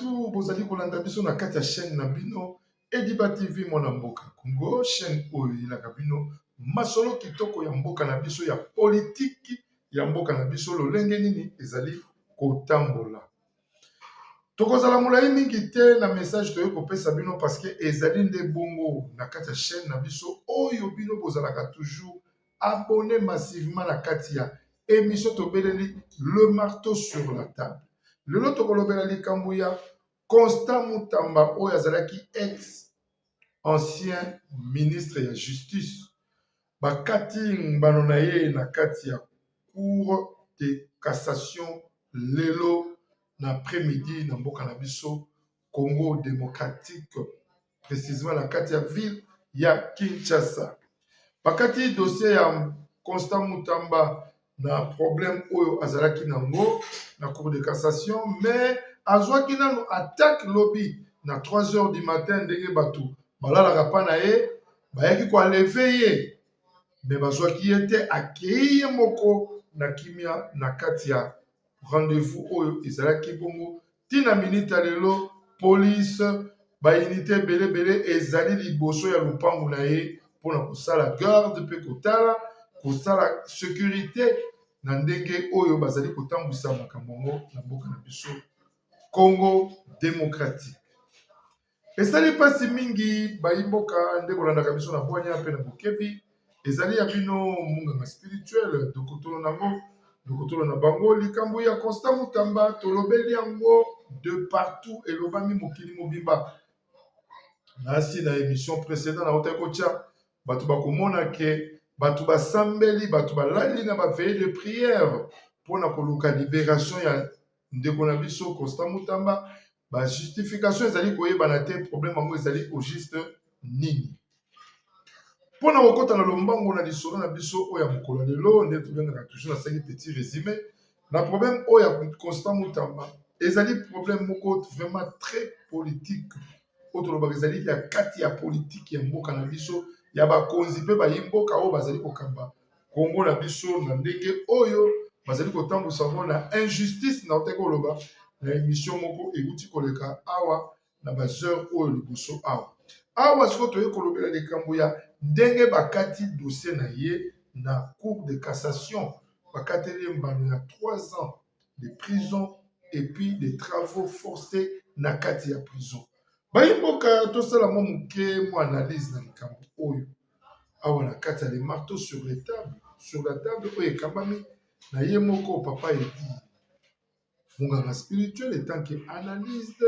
partout bozali kolanda biso na kati ya chaîne na bino Ediba TV mwana mboka Congo, chaîne oyo ilaka bino masolo kitoko ya mboka na biso ya politique ya mboka na biso lolenge nini ezali kotambola. Tokozala molai mingi te na message toyo kopesa bino parce que ezali nde bongo na kati ya chaîne na biso oyo bino bozalaka toujours abonné massivement na kati ya émission tobeleli le marteau sur la table. Lelo tokolobela likambo ya Constant Mutamba oyo azalaki ex ancien ministre ya justice bakati mbano na ye na kati ya cour de cassation lelo na après-midi na mboka na biso Congo démocratique, précisément na kati ya ville ya Kinshasa. Bakati dossier ya Constant Mutamba na problème oyo azalaki nango na cour de cassation, mais azwaki nanu attaque lobby na 3 heures du matin ndenge bato balalaka pa na ye bayaki koaleve ye, mais bazwaki ye te akei ye moko na kimia na kati ya rendez-vous oyo ezalaki bongo tina minute ya lelo police baunité ebele ezali liboso ya lupangu na ye mpona kosala garde mpe kotala kosala sécurité na ndenge oyo bazali kotambwisa makambo yango na mboka na biso Congo démocratique. Ezali pasi mingi bayimboka nde kolandaka biso na bwanya mpe na bokebi ezali ya bino munganga spirituel dokotolo nango dokotolo na bango likambo ya Constant Mutamba tolobeli yango de partout elobami mokili mobimba. Nasi na émission précédente na otako tia bato bakomona ke bato basambeli bato balali na baveille de prière mpona koluka libération ya ndeko na biso Constant Mutamba. Ba justification ezali koyebana te problème yango ezali au juste nini mpona kokota na lombango na lisolo na biso oyo ya mokolo lelo nde tobengaka toujours na 5 petit résumé na problème oyo ya Constant Mutamba ezali problème moko vraiment très politique oyo tolobaka ezali ya kati ya politique ya mboka na biso ya bakonzi mpe bayimboka oyo bazali kokamba Congo na biso na ndenge oyo bazali kotambwisa ngo na injustice na oteka koloba na émission moko euti koleka awa na bazeur oyo liboso awa sikoyo toye kolobela likambo ya ndenge bakati dossier na ye na cour de cassation bakateli mbano ya 3 ans de prison et puis des travaux forcés na kati ya prison. Bayimboka tosala mwa moke mwa analyse na likambo oyo awa na kati ya les marteaux sur la table oyo ekambami na ye moko papa edi munganga spirituel etant que analyste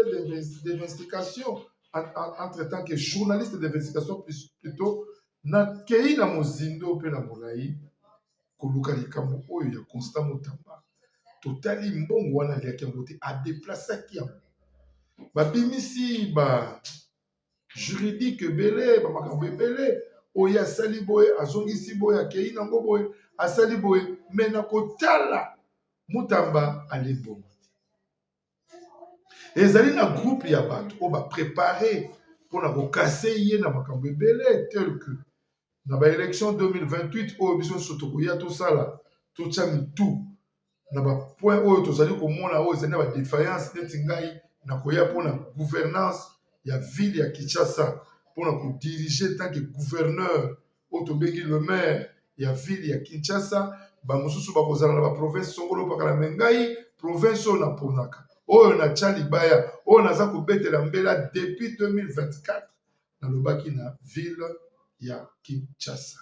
d'investigation entre tant que journaliste d'investigation plutôt na kei na mozindo mpe na molai koluka likambo oyo ya Constant Mutamba totali mbongo wana aliaki yango te adeplasaki yango babimisi ba juridique ebele bamakambo ebele oyo asali boye azongisi boye akei nango boye asali boye me na kotala Mutamba alembongo ezali na groupe ya bato oyo baprépare mpona kokase ye na makambo ebele tel que na baélection 2028 oyo biso nyonso tokoya tosala totya mitu na bapoint oyo tozali komona oyo ezali na badéfaillance neti ngai na koya mpona gouvernance ya ville ya Kinshasa mpona kodirige tant que gouverneur oyo tobengi le maire ya ville ya Kinshasa bamosusu bakozala na baprovince songolo pakala me ngai province oyo naponaka oyo na tia libaya oyo naza kobetela mbela depuis 2024 nalobaki na ville ya Kinshasa.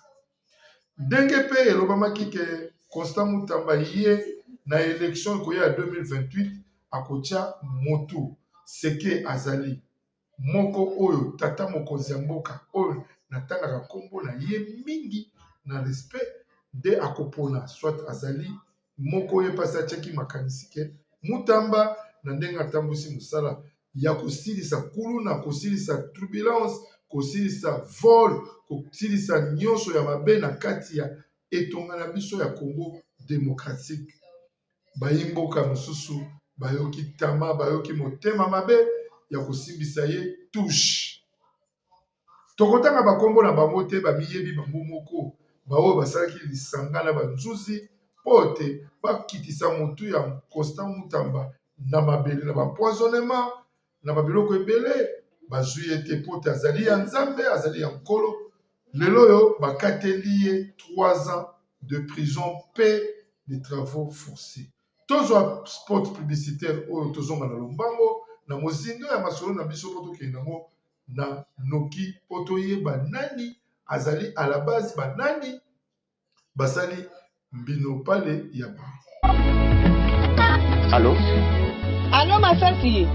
Ndenge mpe elobamaki ke Constant Mutamba ye na élection ekoya ya 2028 akotia motu seke azali moko oyo tata mokonzi ya mboka oyo natangaka nkombo na ye mingi na respect nde akopona soit azali moko oyo mpasi atiaki makanisi ke Mutamba na ndenge atambwisi mosala ya kosilisa kuluna kosilisa turbulence kosilisa vol kosilisa nyonso ya mabe na kati ya etonga na biso ya Congo démocratique. Bayimboka mosusu bayoki tama bayoki motema mabe ya kosimbisa ye touche tokotanga bakombo na bango te bamiyebi bango moko baoyo basalaki lisanga na banzuzi mpo te bakitisa motu ya Constant Mutamba na mabele na bampoisonnement na babiloko ebele bazwi ete pote azali ya nzambe azali ya nkolo lelo oyo bakateli ye 3 ans de prison pe de travaux forcés tozwa spot publicitaire oyo tozonga na lombango na mozindo ya masolo na biso po tokende yango na noki po toyeba nani azali à la base banani basali mbino pale ya ba. Allô? Allô Masasi?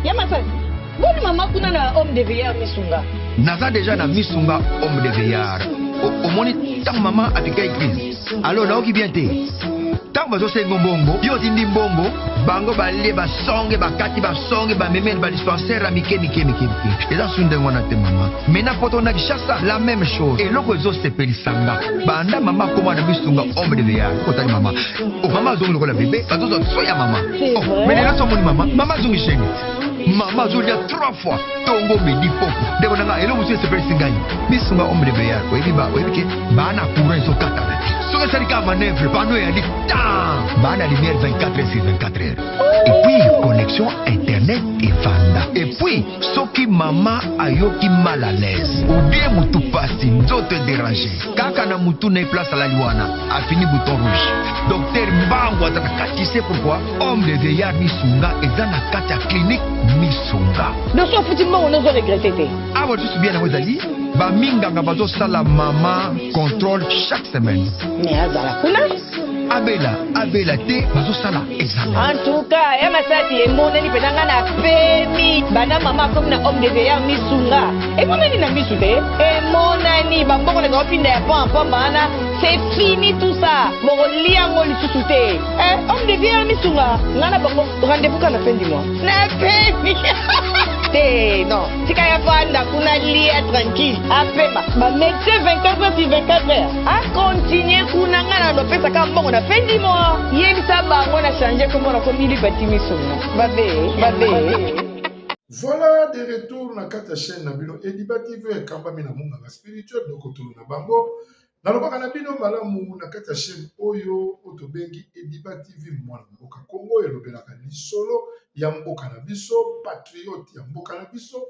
Ya Masasi? Boni mama kuna na homme de veillard Misunga. Naza déjà na Misunga homme de veillard. Au moni tant maman avec église. Allô naoki bien te. Tant bazo sengo mbongo, yo tindi mbongo, bango bale basonge bakati basonge ba memel ba dispensaire mike. Eza sunde ngona te mama. Mena poto na Kishasa la même chose. Et loko zo sepeli sanga. Banda mama koma na Misunga homme de veillard. Kotali mama. Oh mama zongi lokola bébé, bazo zo soya mama. Oh, mais là so moni mama zongi chéni. Maman zo dia 3 fois tongo midi poko. Debo nanga elo musu sepeli singai. Misunga homme de veillard. Oyebi ba, oyebi ke bana courant so kata. Soki esalika manœuvre pano ya temps bana lumière 24 heures sur 24 heures et puis connexion internet efanda et puis soki mama ayoki mal à l'aise ou bien mutu pasi nzoto déranger kaka na mutu na place alali wana afini bouton rouge docteur mbango azaka tu sais pourquoi homme de veillard Misunga eza na kati ya clinique Misunga Noso futi mbango nozo regretter te. awa lisusu bien yango ezali baminganga bazosala mama contrôle chaque semaine. Mais azala kuna? Abela te bazosala examen. En tout cas, ya Masasi emonani penanga na pemi. Bana mama comme na homme de veillard Misunga. Emonani na misu te. Emonani bamboko na kopinda ya pampa bana. C'est fini tout ça. Boko liango lisusu te. Homme de veillard Misunga. Ngana bako rendez-vous quand la fin du mois. Na pemi. Non, tika ya fanda kuna lia tranquille. Apema, ba médecin 24 heures sur 24 heures. A continuer kuna ngana lopesa ka mbongo na fin du mois. Yebisa bango na changer comme on a commis li batimi songa. Babe. Voilà de retour na kata chaîne na bino Ediba TV e kamba mina munga spirituel donc tolo na bango. Na lobaka na bino malamu na kata chaîne oyo otobengi Ediba TV mwana mboka Congo elobelaka lisolo ya mboka na biso patriote ya mboka na biso.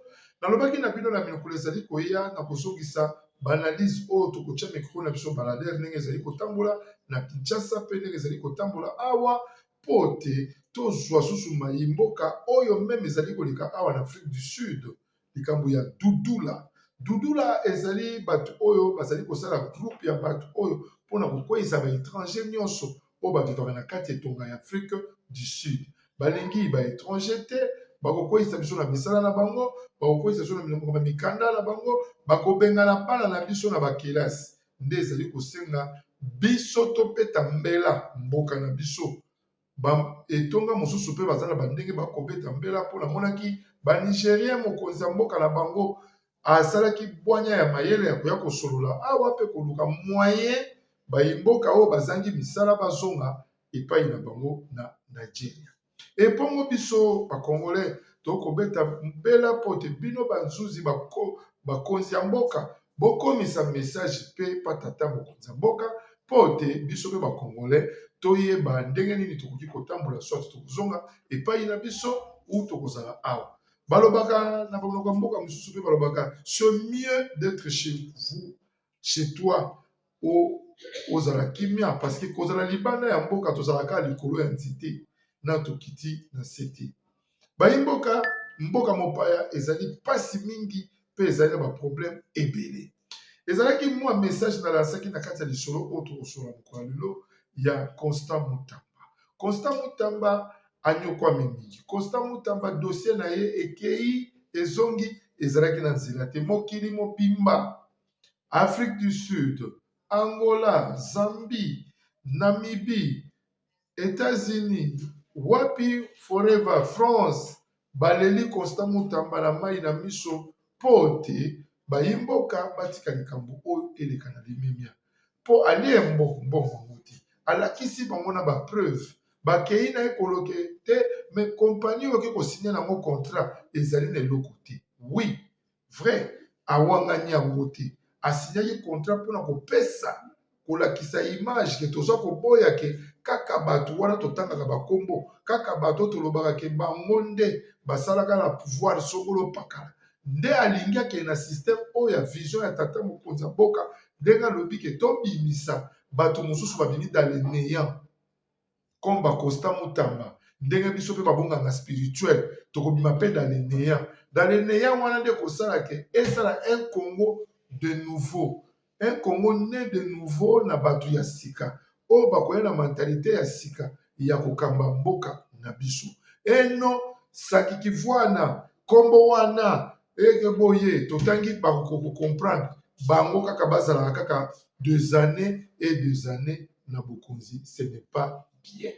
Na lobaki na bino na minokolo ezali koya na kozongisa banalise oyo tokotia micro na biso baladere ndenge ezali kotambola na Kinshasa pe ndenge ezali kotambola awa pote tozwa susu mayimboka oyo meme ezali koleka awa na Afrique du Sud likambo ya Dudula ezali bato oyo bazali kosala groupe ya bato oyo mpona kokweyisa baétranger nyonso oyo bavivaka na kati etonga ya Afrique du Sud balingi baétranger te bakokweyisa biso na misala na bango bakokweyisa biso na milongo ya mikanda na bango bakobengana bana na biso na bakelasi nde ezali kosenga biso topeta mbela mboka na biso etonga mosusu mpe baza na bandenge bakobeta mbela mpona monaki banigérien mokonzi ya mboka na bango asalaki bwanya ya mayele ya koya kosolola awa mpe koluka moyen bayimboka oyo bazangi misala bazonga epai na bango na Nigeria. Epongo biso bakongolais tokobeta mbela pote bino banzuzi bakonzi ya mboka bokomisa message mpe patata mokonzi ya mboka pote biso mpe bakongolais toyeba ndenge nini tokoki kotambola soit tokozonga epai na biso ou tokozala awa. Balobaka na bango ya mboka mosusu mpe balobaka c'est mieux d'être chez vous, chez toi ozala kimia parce que kozala libanda ya mboka tozalaka likolo ya nzete na tokiti na sete. Bayimboka mboka mopaya ezali pasi mingi mpe ezali na baproblème ebele. Ezalaki mwa message na lansaki na kati ya lisolo oyo tokosolola mokolo lelo ya Constant Mutamba. Constant Mutamba anyokwami mingi. Constant Mutamba dossier na ye ekei ezongi ezalaki na nzela te mokili mobimba Afrique du Sud, Angola, Zambie, Namibie, États-Unis, wapi forever France baleli Constant Mutamba na mai na miso pote bayimboka batika likambo oyo eleka na limemia po alie mbongo te alakisi bango na bapreuve bakei na ekoloke te me kompani oyo kosinya nango contrat ezali na eloko te. Oui, vrai awangani yango te asinyaki contrat mpona kopesa kolakisa image ke toza koboya ke kaka bato wana totangaka bakombo kaka bato tolobaka ke bango nde basalaka na pouvoir songolo pakala nde alingi akende na système oyo ya vision ya tata mokonzi ya mboka ndenge alobi ke tobimisa bato mosusu babimi dans le néant comme Constant Mutamba ndenge biso mpe babonganga spirituel tokobima mpe dans le néant wana nde kosala ke esala un Congo de nouveau un Congo né de nouveau na bato ya sika oyo bakoya na mentalité ya sika ya kokamba mboka na biso eno sakiki wana kombo wana eke boye totangi bakocomprendre bango kaka bazalaka kaka 2 années et 2 années na bokonzi ce n'est pas bien.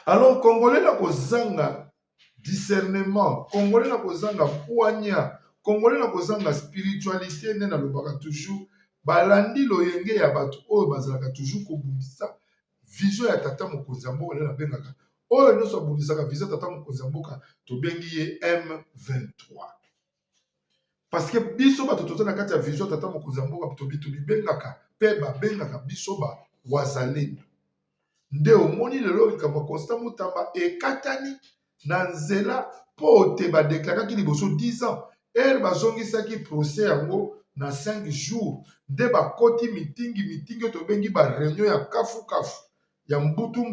Alors congolais na kozanga discernement, congolais na kozanga poignard, congolais na kozanga spiritualité nde na lobaka toujours balandi loyenge ya bato oyo bazalaka toujours kobundisa vision ya tata mokonzi ya mboka nde nabengaka oyo nyonso abundisaka vision ya tata mokonzi ya mboka tobengi ye M23 parce que biso bato toza na kati ya vision ya tata mokonzi ya mboka tobibengaka mpe babengaka biso ba wazalendo nde omoni lelo likambo Constant Mutamba ekatani na nzela po te badeklaraki liboso 10 ans ere bazongisaki procès yango na 5 jours nde bakoti mitingi oyo tobengi bareunion ya kafu ya mbutu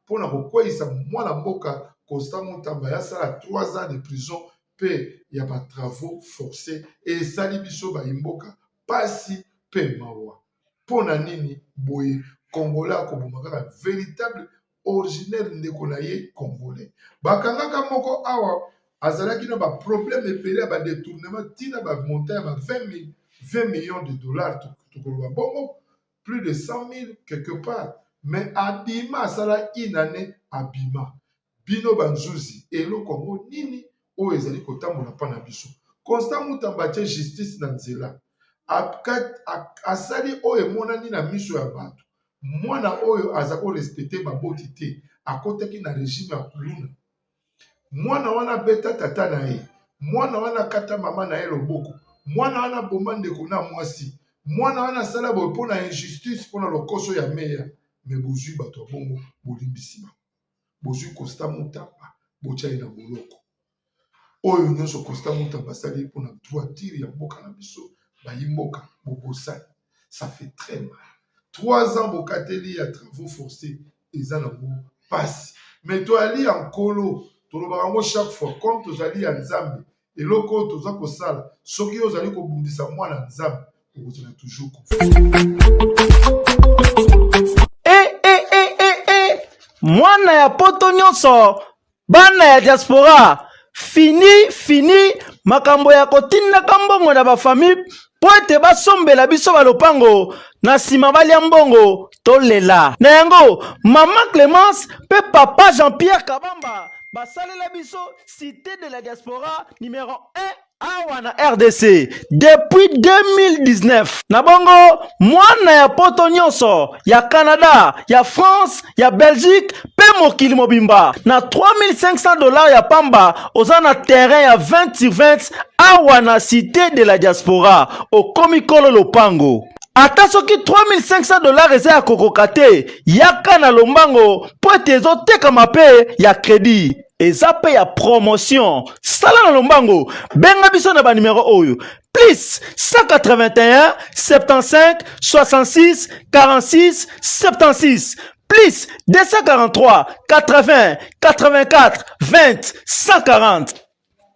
mpona kokweyisa mwana mboka Constant Mutamba yasala 3 ans de prison mpe ya batravaux forcés esali biso bayimboka pasi mpe mawa mpona nini boye Congolais akoboma kaka véritable originaire ndeko na ye congolais bakangaka moko awa azalaki na baproblème ebele ya badétournement ntina bamonta ya ba 20 millions de dollars tokoloba bongo plus de 100 000 quelque part mais abima asala inane abima bino banzuzi eloko yango nini oyo ezali kotambola mpa na biso Constant Mutamba atie justice na nzela asali oyo emonani na miso ya bato mwana oyo aza korespecte baboti te akotaki na régime ya kuluna mwana wana beta tata na ye mwana wana kata mama na ye loboko mwana wana boma ndeko na mwasi mwana wana asala boye mpo na injustice mpo na lokoso ya meya me bozwi bato ya bongo bolimbisi bango bozwi Constant Mutamba botyai na boloko oyo nyonso Constant Mutamba asali mpo na droiture ya mboka na biso bayimboka bobosani ça fait très mal 3 ans bokateli ya travaux forcés eza nango pasi mais toali ya nkolo tolobaka yango chaque fois comme tozali ya nzambe eloko oyo toza kosala soki ozali kobundisa mwana nzambe okozala toujours mwana ya poto nyonso bana ya diaspora fini makambo ya kotindaka mbongo na bafamille po ete basombela biso balopango na nsima balia mbongo tolela na yango mama Clémence mpe papa Jean-Pierre Kabamba basalela biso cité de la diaspora numéro 1 awa na RDC depuis 2019 na bongo mwana ya poto nyonso ya Canada ya France ya Belgique pe mokili mobimba na $3500 ya pamba oza na terrain ya 20/20 awa na cité de la diaspora okomikolo lopango ata soki $3500 eza ya kokoka te yaka na lombango po ete ezotekama mpe ya crédit eza pe ya promotion sala na lombango benga biso na banimero oyo plus 181 75 66 46 76 plus 243 80 84 20 140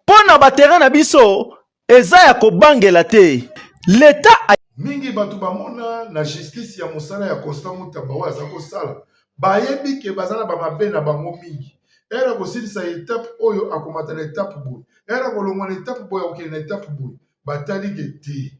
mpo na baterrain na biso eza ya kobangela te leta mingi bato bamona na justice ya mosala ya Constant Mutamba oyo aza kosala bayebi ke baza na bamabe na bango mingi ere kosilisa etape oyo akomata na etape boye ere kolongwa na etape boye akokende na etape boye batali ke te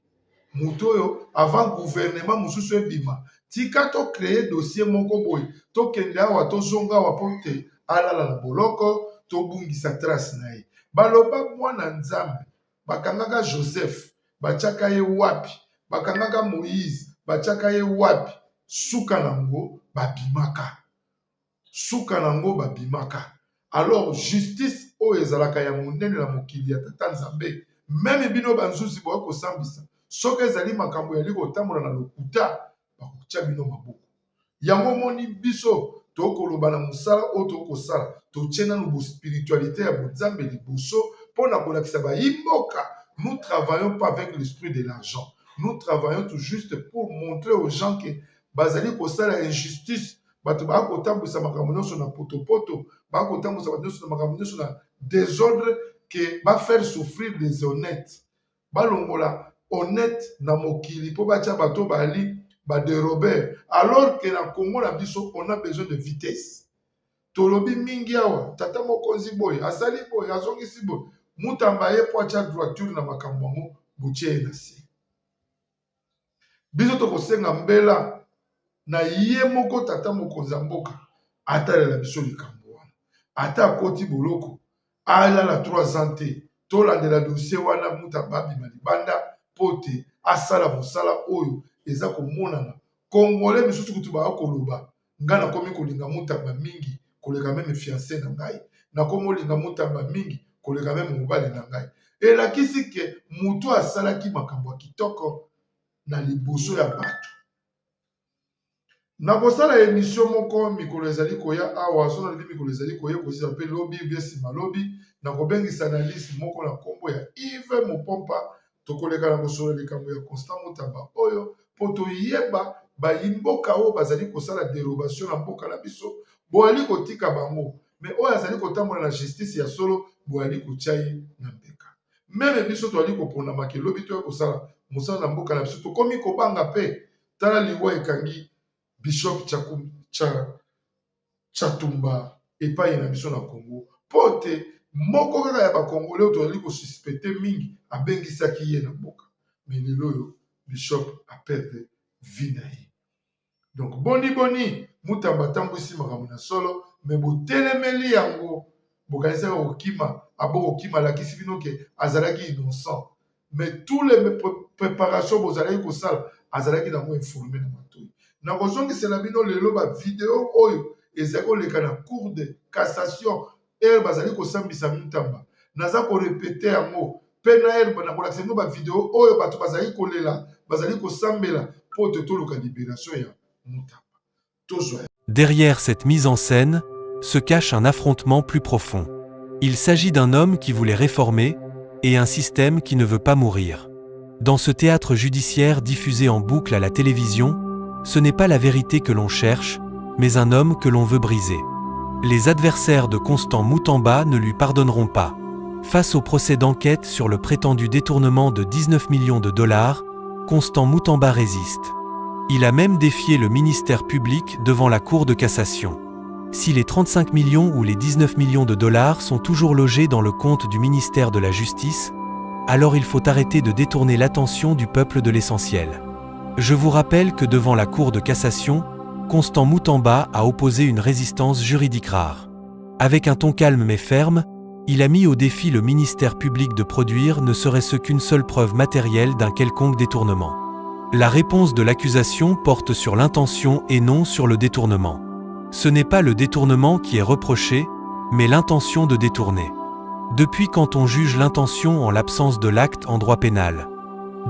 moto oyo avant gouvernement mosusu ebima tika tocreye dossier moko boye tokende awa tozonga awa mpo te alala na boloko tobungisa trace na ye baloba mwana nzambe bakangaka Joseph batiaka ye wapi bakangaka Moïse batiaka ye wapi suka nango babimaka alors justice oyo ezalaka ya monene na mokili ya tata nzambe meme bino banzuzi boya kosambisa soki ezali makambo yali kotambola na lokuta bakotia bino maboko. Yango moni biso tokoloba na mosala oyo tokosala totie nanu bospiritualité ya bonzambe liboso mpona kolakisa bayimboka. Nous travaillons pas avec l'esprit de l'argent. Nous travaillons tout juste pour montrer aux gens que bazali kosala injustice, bato bakotambwisa makambo nyonso na potopoto, bakotambwisa bato nyonso na makambo nyonso na désordre, que bafaire souffrir des honnêtes. Balongola honnête na mokili po batia bato bali baderober. Alors que na Congo na biso on a besoin de vitesse. Tolobi mingi awa tata mokonzi boy asali boy azongisi boy mutamba ye po atia droiture na makambo yango botie na se. Biso tokosenga mbela na ye moko tata mokonzi mboka atalela biso likambo wana. Ata akoti boloko alala 3 ans te tolandela dossier wana mutamba abima libanda pote asala mosala oyo eza komonana. Congolais misusu kutu bakoloba nga nakomi kolinga mutamba mingi koleka meme fiancé na ngai, nakomi olinga mutamba mingi koleka meme mobali na ngai. Elakisi ke mutu asalaki makambo ya kitoko na liboso ya bato. Nakosala émission moko mikolo ezali koya awa sona libi mikolo ezali koya kozisa pe lobi bien sima lobi nakobengisa analyse moko na kombo ya Yves Mopompa tokoleka na kosolo likambo ya Constant Mutamba oyo po toyeba bayimboka oyo bazali kosala dérobation na mboka na biso boali kotika bango mais oyo azali kotambola na justice ya solo boali kotia ye na mbeka. Meme biso toali koponda makelobi to kosala mosala na mboka na biso tokomi kobanga pe tala liwa ekangi Bishop Chatumba epai na biso na Congo pote moko kaka ya bakongole oyo toali kosuspecte mingi abengisaki ye na mboka mais lelo oyo Bishop aperde vie na ye. Donc boni Mutamba tambwisi makambo na solo mais botelemeli yango bokanisa okima abo okima lakisi bino ke azalaki innocent mais tous les préparations bozalaki kosala azalaki nango informé na matoi. Na kozongisela bino lelo ba vidéo oyo ezali koleka na cour de cassation bazali kosambisa Mutamba naza korepete yango pe na na kolakisa bino ba vidéo oyo bato bazali kolela bazali kosambela po totoluka libération ya Mutamba. Derrière cette mise en scène se cache un affrontement plus profond. Il s'agit d'un homme qui voulait réformer et un système qui ne veut pas mourir. Dans ce théâtre judiciaire diffusé en boucle à la télévision, ce n'est pas la vérité que l'on cherche, mais un homme que l'on veut briser. Les adversaires de Constant Mutamba ne lui pardonneront pas. Face au procès d'enquête sur le prétendu détournement de 19 millions de dollars, Constant Mutamba résiste. Il a même défié le ministère public devant la Cour de cassation. Si les 35 millions ou les 19 millions de dollars sont toujours logés dans le compte du ministère de la Justice, alors il faut arrêter de détourner l'attention du peuple de l'essentiel. Je vous rappelle que devant la Cour de cassation, Constant Mutamba a opposé une résistance juridique rare. Avec un ton calme mais ferme, il a mis au défi le ministère public de produire ne serait-ce qu'une seule preuve matérielle d'un quelconque détournement. La réponse de l'accusation porte sur l'intention et non sur le détournement. Ce n'est pas le détournement qui est reproché, mais l'intention de détourner. Depuis quand on juge l'intention en l'absence de l'acte en droit pénal?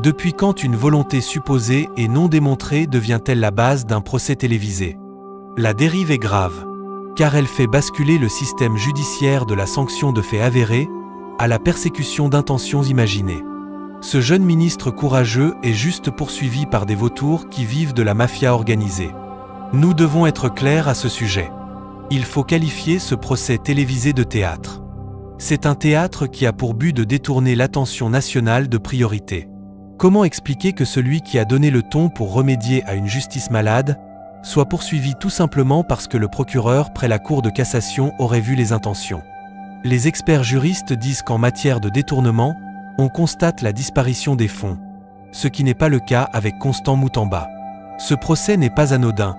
Depuis quand une volonté supposée et non démontrée devient-elle la base d'un procès télévisé? La dérive est grave, car elle fait basculer le système judiciaire de la sanction de faits avérés à la persécution d'intentions imaginées. Ce jeune ministre courageux est juste poursuivi par des vautours qui vivent de la mafia organisée. Nous devons être clairs à ce sujet. Il faut qualifier ce procès télévisé de théâtre. C'est un théâtre qui a pour but de détourner l'attention nationale de priorité. Comment expliquer que celui qui a donné le ton pour remédier à une justice malade soit poursuivi tout simplement parce que le procureur près la Cour de cassation aurait vu les intentions? Les experts juristes disent qu'en matière de détournement, on constate la disparition des fonds, ce qui n'est pas le cas avec Constant Mutamba. Ce procès n'est pas anodin.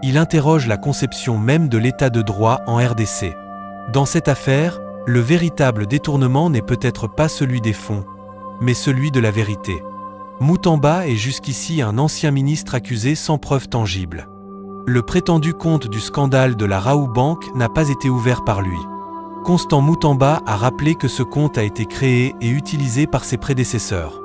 Il interroge la conception même de l'état de droit en RDC. Dans cette affaire, le véritable détournement n'est peut-être pas celui des fonds, mais celui de la vérité. Mutamba est jusqu'ici un ancien ministre accusé sans preuve tangible. Le prétendu compte du scandale de la Raobank n'a pas été ouvert par lui. Constant Mutamba a rappelé que ce compte a été créé et utilisé par ses prédécesseurs.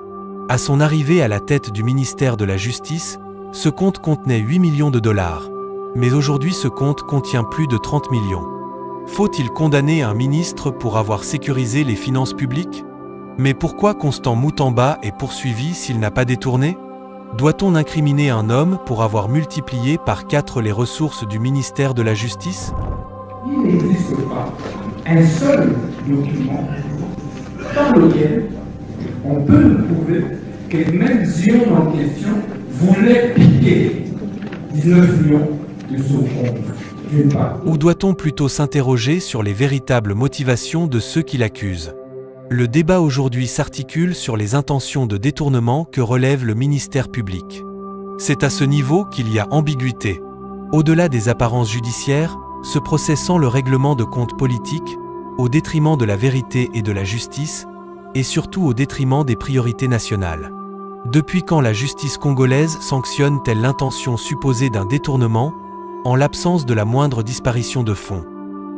À son arrivée à la tête du ministère de la Justice, ce compte contenait 8 millions de dollars. Mais aujourd'hui ce compte contient plus de 30 millions. Faut-il condamner un ministre pour avoir sécurisé les finances publiques? Mais pourquoi Constant Moutamba est poursuivi s'il n'a pas détourné? Doit-on incriminer un homme pour avoir multiplié par 4 les ressources du ministère de la Justice? Il n'existe pas un seul document dans lequel on peut nous prouver que même Zion en question voulait piquer 19 millions de son compte, d'une part. Ou doit-on plutôt s'interroger sur les véritables motivations de ceux qui l'accusent? Le débat aujourd'hui s'articule sur les intentions de détournement que relève le ministère public. C'est à ce niveau qu'il y a ambiguïté. Au-delà des apparences judiciaires, ce procès sent le règlement de comptes politiques, au détriment de la vérité et de la justice, et surtout au détriment des priorités nationales. Depuis quand la justice congolaise sanctionne-t-elle l'intention supposée d'un détournement, en l'absence de la moindre disparition de fonds?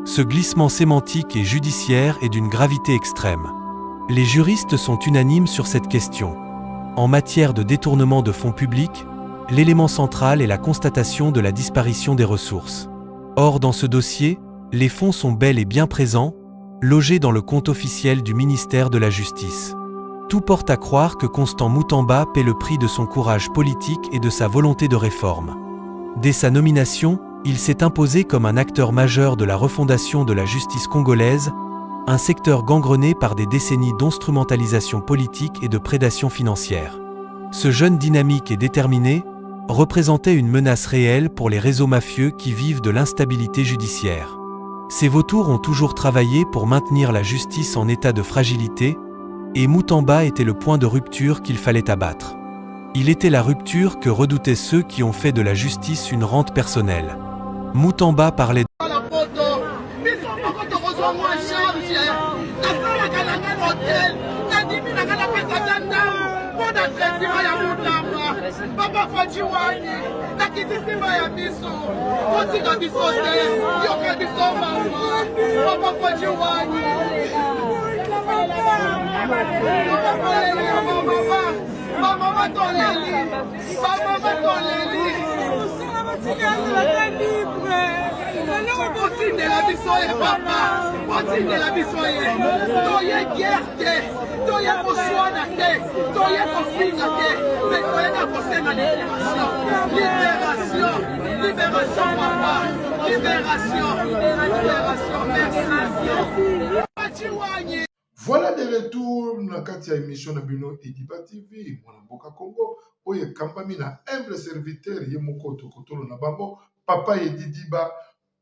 Ce glissement sémantique et judiciaire est d'une gravité extrême. Les juristes sont unanimes sur cette question. En matière de détournement de fonds publics, l'élément central est la constatation de la disparition des ressources. Or, dans ce dossier, les fonds sont bel et bien présents, logés dans le compte officiel du ministère de la Justice. Tout porte à croire que Constant Moutamba paie le prix de son courage politique et de sa volonté de réforme. Dès sa nomination, il s'est imposé comme un acteur majeur de la refondation de la justice congolaise, un secteur gangrené par des décennies d'instrumentalisation politique et de prédation financière. Ce jeune dynamique et déterminé représentait une menace réelle pour les réseaux mafieux qui vivent de l'instabilité judiciaire. Ces vautours ont toujours travaillé pour maintenir la justice en état de fragilité, et Moutamba était le point de rupture qu'il fallait abattre. Il était la rupture que redoutaient ceux qui ont fait de la justice une rente personnelle. Moutamba parlait Papa Fajiwani, nakitisima ya miso, kotika bisote, yoka bisoma mwa, Papa Fajiwani. Mama matoleli, mama matoleli. Continue la bisoye papa, continue la bisoye. Toye guerre, toye koswana te, toye kofinga te, mais toye na kosenga libération, libération, libération papa, libération, libération, merci. Voilà de retour na kati ya émission na bino Ediba TV mwana mboka Congo oye kambami na humble serviteur ye moko tokotolo na bango papa Ediba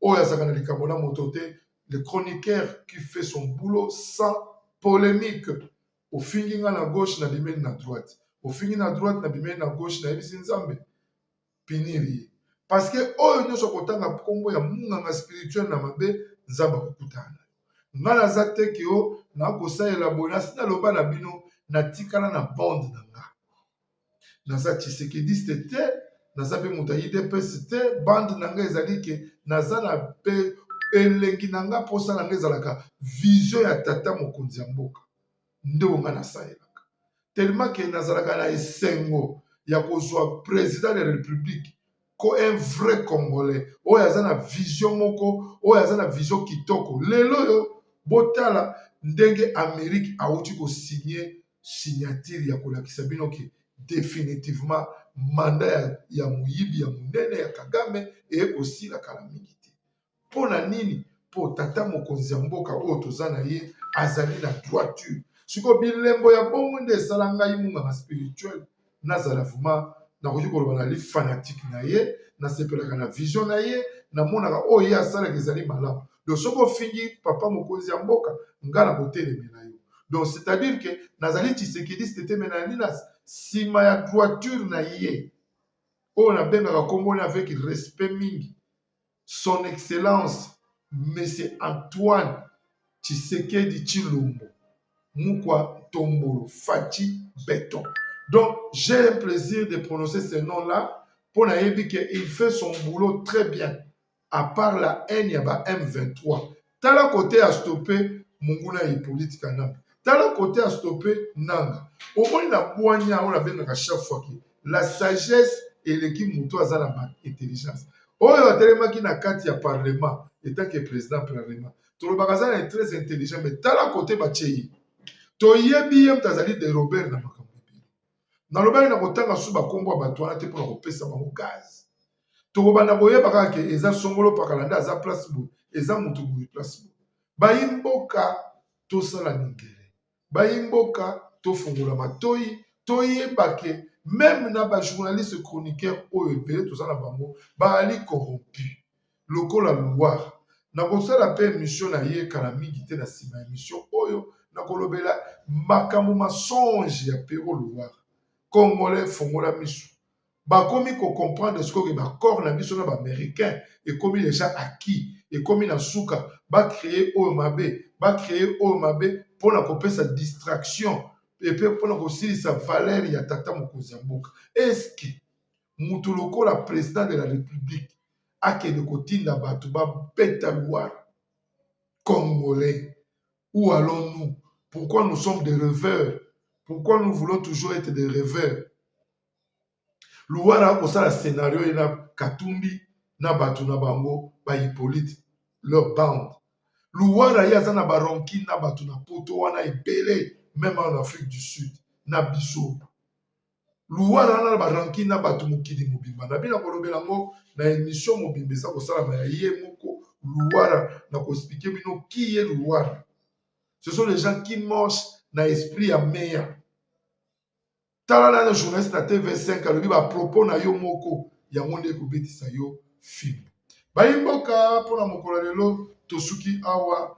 oya sakana likambo na motote le chroniqueur qui fait son boulot sans polémique au fingi na gauche na bimeli na droite au fingi na droite na bimeli na gauche na yebisi nzambe piniri parce que oyo nyoso kotanga kombo ya munganga spirituel na mabe nzamba kokutana nga naza te ke o nakosalela bonasi naloba na bino natikala na bande na nga naza tshisekediste te naza mpe moto ya idps te bande na nga ezali ke naza na mpe elengi na nga mposa na nga ezalaka vision ya tata mokonzi ya mboka nde nga nasalelaka tellement ke nazalaka na esengo ya kozwa président de la république ko un vrai congolais oyo aza na vision moko oyo aza na vision kitoko lelo yo botala ndenge Amérique auti ko signer signature ya kolakisa bino ke définitivement mandat ya muyibi ya munene ya Kagame aussi la kala mingi te pona nini po tata mokonzi ya mboka oyo toza na ye azali na droiture siko bilembo ya bongo nde esala ngai munganga spirituel nazala vraiment nakoki koloba na li fanatique na ye nasepelaka na vision na ye namonaka oyo ye asalaka ezali malamu donc soko fingi papa mokonzi ya mboka nga na kotelemela yo donc c'est-à-dire que nazali tshisekidiste te mena nini nsima ya droiture na ye oyo nabengaka komboni avec respect mingi son excellence monsieur Antoine Tshisekedi Tshilombo Mukwa Tombolo Fachi Béton. Donc j'ai le plaisir de prononcer ce nom-là pour nayebi qu'il fait son boulot très bien à part la haine ya ba M23 tala côté à stopper munguna et politique anam tala côté à stopper nanga au moins la boigna on a bien à chaque fois que la sagesse et l'équipe moto a la intelligence oyo atelemaki na kati ya parlement étant que président parlement tolobaka aza est très intelligent mais tala côté batie toyebi ye mtazali de Robert na makambo nalobaki na kotanga su bakombo ya bato wana te mpona kopesa bango gaz tokobanda koyeba kaka ke eza songolo pakalanda aza place boye eza motu boye place boye bayimboka tosala ningele bayimboka tofungola matoi toyeba ke même na bajournaliste chroniqueur oyo ebele toza na bango baali corrompu lokola loire na kosala mpe émission na ye kala mingi te na nsima ya émission oyo na kolobela makambo masonge ya Pero Loire congolais fongola miso bakomi comprendre ce que bakor na biso na baaméricain ekomi déjà acquis ekomi na suka bacréer oyo mabe mpona kopesa distraction epe mpona kosilisa valeur ya tata mokonzi ya mboka eske mutu lokola président de la république akende kotinda bato babeta Loire congolais où allons-nous? Pourquoi nous sommes des rêveurs? Pourquoi nous voulons toujours être des rêveurs? Loire a un scénario et na Katumbi na batu na bango ba Hippolyte leur bande. Loire a na baronki na batu na poto wana ebele même en Afrique du Sud na biso. Loire na baronki na batu mokili mobimba na bina kolobela ngo na émission mobimba ça kosala ba ye moko Loire na ko expliquer bino qui est Loire. Ce sont les gens qui marchent dans l'esprit à meilleur. Tala na journaliste na TV5 alobi ba propos na yo moko ya monde ko betisa yo film. Bayimboka pona mokolo lelo tosuki awa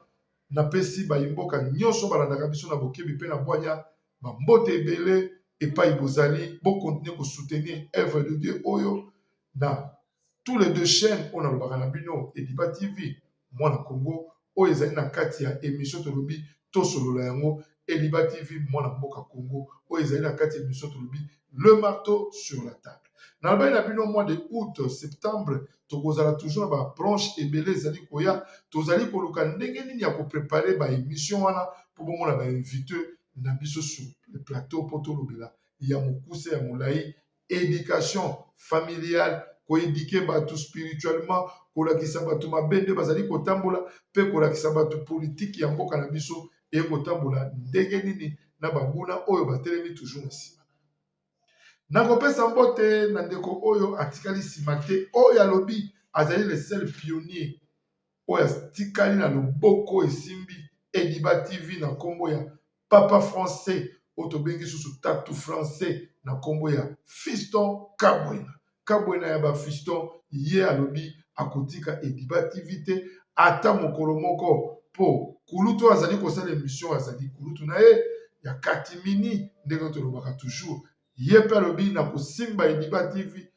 na pesi bayimboka nyonso balandaka biso na bokebi pe na bwanya ba mbote ebele epai bozali bo continuer ko soutenir œuvre de Dieu oyo na tous les deux chaînes on a le Baranabino et Diba TV moi na Congo oyo ezali na kati ya émission tolobi tosolola yango Eliba TV mwana mboka Congo oyo ezali na kati ya émission tolobi le marteau sur la table na ba na bino mois de août septembre tokozala toujours na ba branche ebele ezali koya tozali koluka ndenge nini ya ko préparer ba émission wana pour bon na ba invité na biso sur le plateau pour tolobela ya mokuse ya molai éducation familiale ko éduquer bato spirituellement kolakisa bato mabende bazali kotambola pe kolakisa bato politique ya mboka na biso e kotambola ndenge nini na banguna oyo batelemi toujours na sima na kopesa mbote na ndeko oyo atikali sima te oyo alobi azali le seul pionnier oyo atikali na loboko esimbi Ediba TV na kombo ya papa français oyo tobengi susu tatu français na kombo ya Fiston Kabwena ya ba Fiston ye alobi akotika Ediba TV te ata mokolo moko po kulutu azali kosala émission azali kulutu na ye ya katimini ndenge tolobaka toujours ye pe alobi na kosimba Ediba TV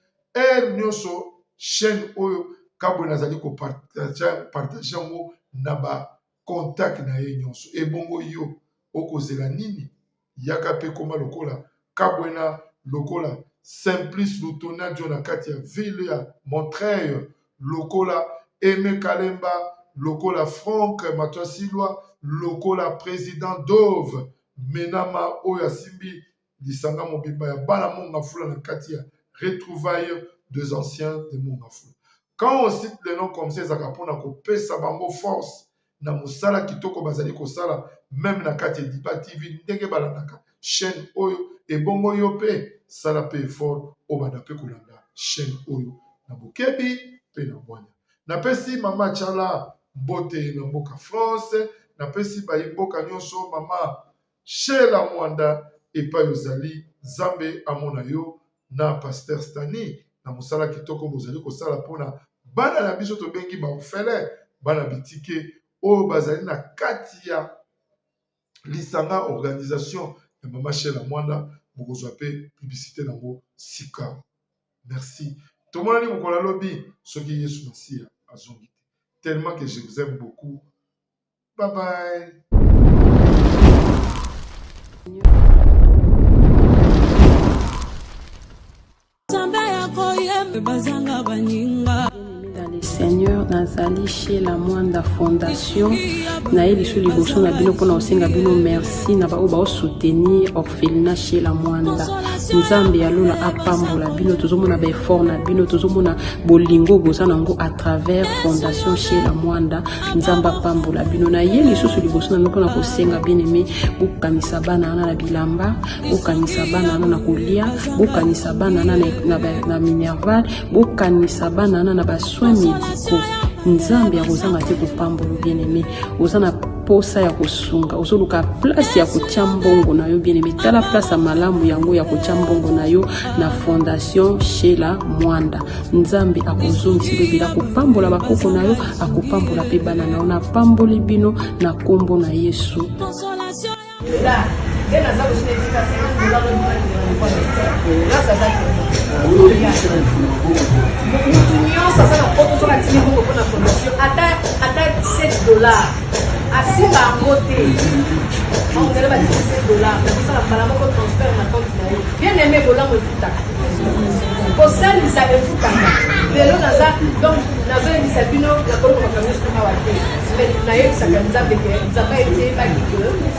nyonso chaîne oyo Kabwena azali kopartage yango na ba contact na ye nyonso ebongo yo okozela nini yaka pe koma lokola Kabwena lokola Simplice Lutona John na kati ya ville ya Montreuil lokola Aimé Kalemba lokola Franck Matosilwa lokola président Dove Menama oyo asimbi lisanga mobimba ya bana monga fula na kati ya retrouvailles des anciens de monga fula. Quand on cite les noms comme ça ezaka pona kopesa bango force na musala kitoko bazali kosala même na kati ya Ediba TV ndenge balandaka chaîne oyo ebongo yo pe sala pe effort obanda pe kolanda chaîne oyo na bokebi pe na bwanya na pesi mama Chala mbote na mboka France na pesi bayimboka nyonso mama Shela Mwanda epai ozali Zambe amona yo na pasteur Stani na musala kitoko bozali kosala pona bana na biso tobengi ba orphelin bana bitike oyo bazali na kati ya lisanga organisation ya mama Shela Mwanda bokozwa pe publicité nango sika. Merci. Tomonani mokola lobi soki Yesu Masia azongi tellement que je vous aime beaucoup. Bye bye. Dans Seigneur nazali chez la Mwanda Fondation na yeli sous liboso na bino pona osenga bino merci na ba oba soutenir orphelinat chez la Mwanda nzambe ya lola apambola bino tozomona ba effort na bino tozomona bolingo boza nango à travers Fondation chez la Mwanda nzamba apambola bino na yeli sous liboso na pona kosenga bien aimé bokanisa bana na bilamba bokanisa bana na kolia bokanisa bana na minerval bokanisa bana na ba soins médicaux nzambe akozanga te kopambola bien aimé ozana posa ya kosunga ozoluka place ya kotia mbongo na yo bien aimé tala place ya malamu yango ya kotia mbongo na yo na Fondation chez la Mwanda nzambe akozongisa bila kopambola bakoko na yo akopambola pe bana na yo na pamboli bino na kombo na Yesu. Bien aimé, pour ça, nous savons tout à l'heure. Donc, nous avons dit que nous avons mais nous avons dit que nous avons été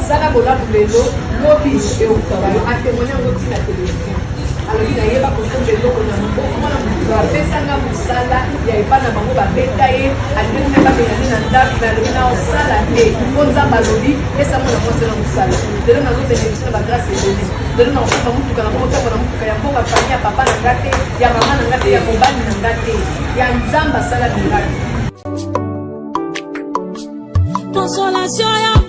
ça n'a pas été lobby et au travail à témoigner aussi la télévision. Alors, il y a pas de choses que nous avons fait ça dans le salle, il y a pas de bango à bétailler, à nous ne pas bien dans la date, mais nous avons salle et on a balodi et ça nous a posé dans le salle. De là, nous avons bénéficié de la grâce de Dieu. De là, nous avons fait tout comme on a pour la famille, papa n'a gâté, il y a maman n'a gâté, il y a mon bani n'a gâté, il y a une zamba salle à gâté. Consolation.